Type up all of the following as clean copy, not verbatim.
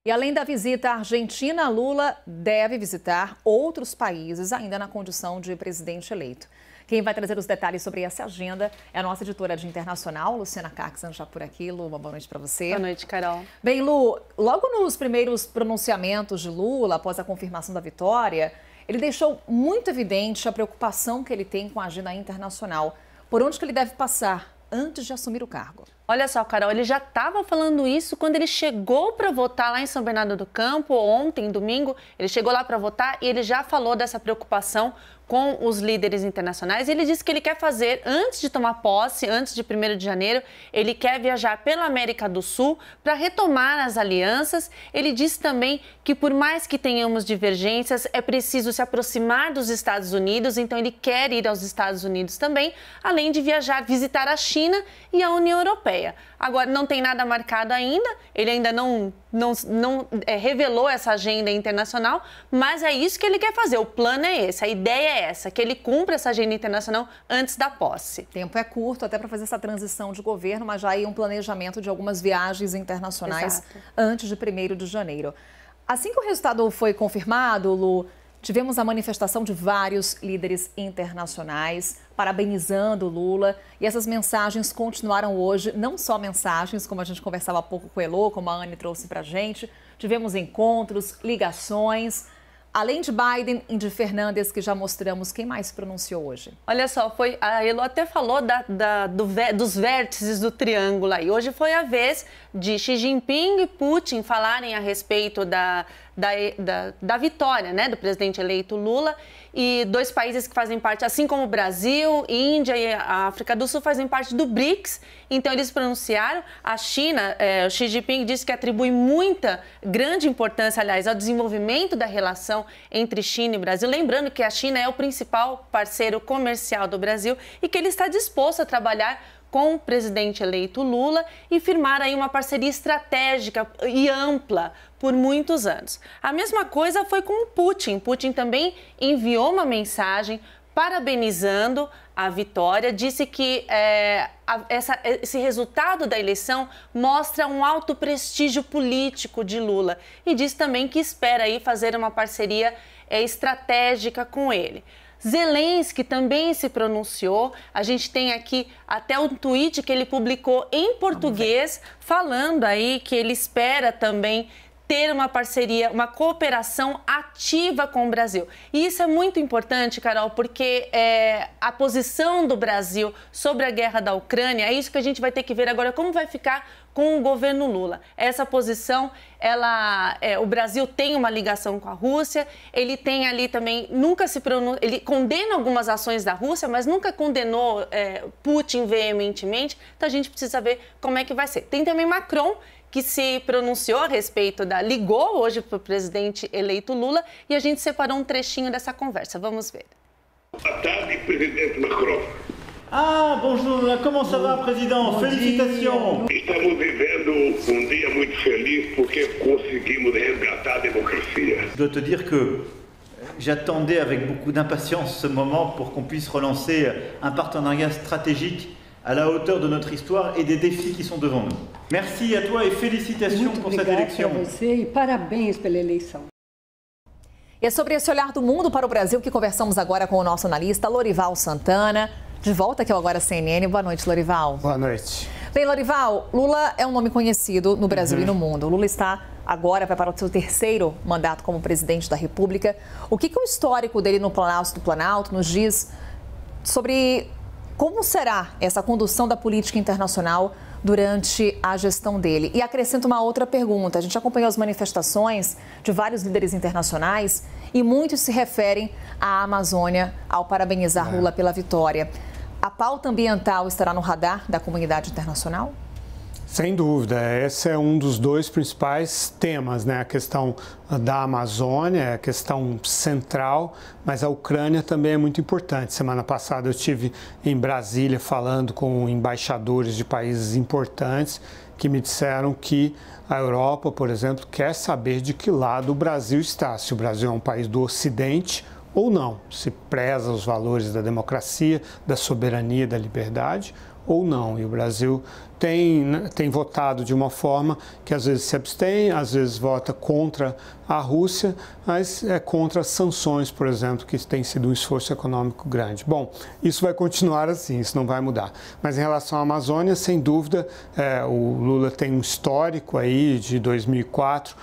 E além da visita à Argentina, Lula deve visitar outros países, ainda na condição de presidente eleito. Quem vai trazer os detalhes sobre essa agenda é a nossa editora de internacional, Luciana Carksan, já por aqui. Lu, uma boa noite para você. Boa noite, Carol. Bem, Lu, logo nos primeiros pronunciamentos de Lula, após a confirmação da vitória, ele deixou muito evidente a preocupação que ele tem com a agenda internacional. Por onde que ele deve passar antes de assumir o cargo? Olha só, Carol, ele já estava falando isso quando ele chegou para votar lá em São Bernardo do Campo, ontem, domingo. Ele chegou lá para votar e ele já falou dessa preocupação com os líderes internacionais. Ele disse que ele quer fazer, antes de tomar posse, antes de 1º de janeiro, ele quer viajar pela América do Sul para retomar as alianças. Ele disse também que, por mais que tenhamos divergências, é preciso se aproximar dos Estados Unidos, então ele quer ir aos Estados Unidos também, além de viajar, visitar a China e a União Europeia. Agora, não tem nada marcado ainda, ele ainda não revelou essa agenda internacional, mas é isso que ele quer fazer, o plano é esse, a ideia é essa, que ele cumpra essa agenda internacional antes da posse. O tempo é curto até para fazer essa transição de governo, mas já aí um planejamento de algumas viagens internacionais. Exato. Antes de 1º de janeiro. Assim que o resultado foi confirmado, Lu, tivemos a manifestação de vários líderes internacionais parabenizando Lula, e essas mensagens continuaram hoje, não só mensagens, como a gente conversava há pouco com o Elô, como a Anne trouxe para a gente, tivemos encontros, ligações. Além de Biden e de Fernandes, que já mostramos, quem mais se pronunciou hoje? Olha só, a Elô até falou dos vértices do triângulo aí. Hoje foi a vez de Xi Jinping e Putin falarem a respeito da vitória, né, do presidente eleito Lula, e dois países que fazem parte, assim como o Brasil, Índia e a África do Sul, fazem parte do BRICS. Então eles pronunciaram. A China, o Xi Jinping disse que atribui grande importância, aliás, ao desenvolvimento da relação entre China e Brasil. Lembrando que a China é o principal parceiro comercial do Brasil e que ele está disposto a trabalhar com o presidente eleito Lula e firmar aí uma parceria estratégica e ampla por muitos anos. A mesma coisa foi com o Putin. Putin também enviou uma mensagem parabenizando a vitória, disse que esse resultado da eleição mostra um alto prestígio político de Lula e disse também que espera aí fazer uma parceria estratégica com ele. Zelensky também se pronunciou. A gente tem aqui até um tweet que ele publicou em português, falando aí que ele espera também ter uma parceria, uma cooperação ativa com o Brasil. E isso é muito importante, Carol, porque a posição do Brasil sobre a guerra da Ucrânia, é isso que a gente vai ter que ver agora, como vai ficar com o governo Lula. Essa posição, o Brasil tem uma ligação com a Rússia, ele tem ali também, ele condena algumas ações da Rússia, mas nunca condenou Putin veementemente, então a gente precisa ver como é que vai ser. Tem também Macron, que se pronunciou a respeito ligou hoje para o presidente eleito Lula, e a gente separou um trechinho dessa conversa. Vamos ver. Boa tarde, presidente Macron. Ah, bonjour, comment ça va, président? Félicitations. Estamos vivendo um dia muito feliz porque conseguimos resgatar a democracia. Je dois te dire que j'attendais avec beaucoup d'impatience ce moment pour qu'on puisse relancer un partenariat stratégique à la hauteur de notre histoire et des défis qui sont devant nous. Merci à toi et félicitations pour cette élection. Muito obrigada a você e parabéns pela eleição. E é sobre esse olhar do mundo para o Brasil que conversamos agora com o nosso analista Lorival Santana. De volta aqui ao Agora CNN. Boa noite, Lorival. Boa noite. Bem, Lorival, Lula é um nome conhecido no Brasil e no mundo. Lula está agora vai para o seu 3º mandato como presidente da República. O que o histórico dele no Palácio do Planalto nos diz sobre como será essa condução da política internacional durante a gestão dele? E acrescento uma outra pergunta. A gente acompanhou as manifestações de vários líderes internacionais e muitos se referem à Amazônia ao parabenizar Lula pela vitória. A pauta ambiental estará no radar da comunidade internacional? Sem dúvida, esse é um dos dois principais temas, né? A questão da Amazônia é a questão central, mas a Ucrânia também é muito importante. Semana passada eu estive em Brasília falando com embaixadores de países importantes que me disseram que a Europa, por exemplo, quer saber de que lado o Brasil está. Se o Brasil é um país do Ocidente ou não, se preza os valores da democracia, da soberania, da liberdade, ou não. E o Brasil tem votado de uma forma que às vezes se abstém, às vezes vota contra a Rússia, mas é contra as sanções, por exemplo, que tem sido um esforço econômico grande. Bom, isso vai continuar assim, isso não vai mudar. Mas em relação à Amazônia, sem dúvida, o Lula tem um histórico aí de 2004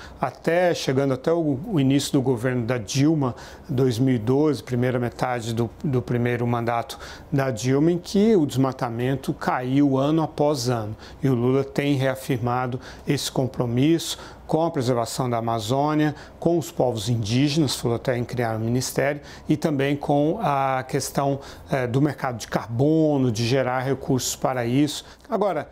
chegando até o início do governo da Dilma, 2012, primeira metade do primeiro mandato da Dilma, em que o desmatamento caiu ano após ano. E o Lula tem reafirmado esse compromisso com a preservação da Amazônia, com os povos indígenas, falou até em criar um ministério, e também com a questão do mercado de carbono, de gerar recursos para isso. Agora,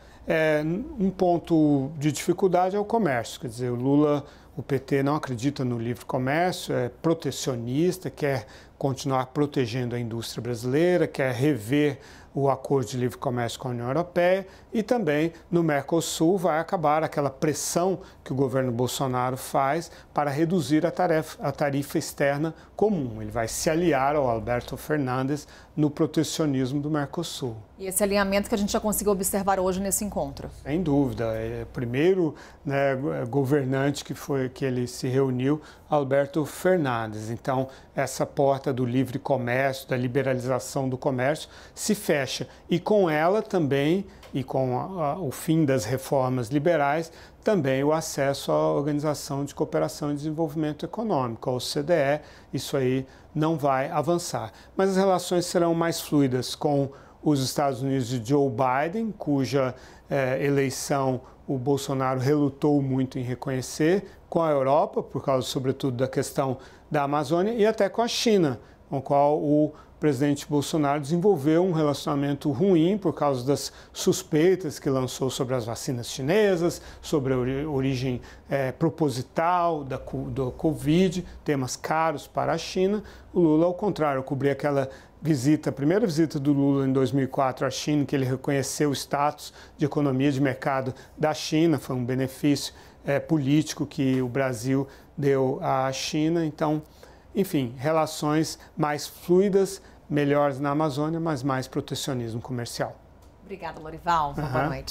um ponto de dificuldade é o comércio, quer dizer, o PT não acredita no livre comércio, é protecionista, quer continuar protegendo a indústria brasileira, quer rever o acordo de livre comércio com a União Europeia e também no Mercosul vai acabar aquela pressão que o governo Bolsonaro faz para reduzir a tarifa externa comum. Ele vai se aliar ao Alberto Fernandes no protecionismo do Mercosul. E esse alinhamento que a gente já conseguiu observar hoje nesse encontro? Sem dúvida. É o primeiro governante que ele se reuniu, Alberto Fernandes. Então, essa porta do livre comércio, da liberalização do comércio, se fecha. E com ela também, e com o fim das reformas liberais, também o acesso à Organização de Cooperação e Desenvolvimento Econômico, a OCDE. Isso aí não vai avançar. Mas as relações serão mais fluidas com os Estados Unidos de Joe Biden, cuja eleição o Bolsonaro relutou muito em reconhecer, com a Europa, por causa, sobretudo, da questão da Amazônia, e até com a China, com a qual o presidente Bolsonaro desenvolveu um relacionamento ruim por causa das suspeitas que lançou sobre as vacinas chinesas, sobre a origem proposital do Covid, temas caros para a China. O Lula, ao contrário, cobriu aquela a primeira visita do Lula em 2004 à China, que ele reconheceu o status de economia de mercado da China, foi um benefício político que o Brasil deu à China. Então, enfim, relações mais fluidas, melhores na Amazônia, mas mais protecionismo comercial. Obrigada, Lorival. Boa noite.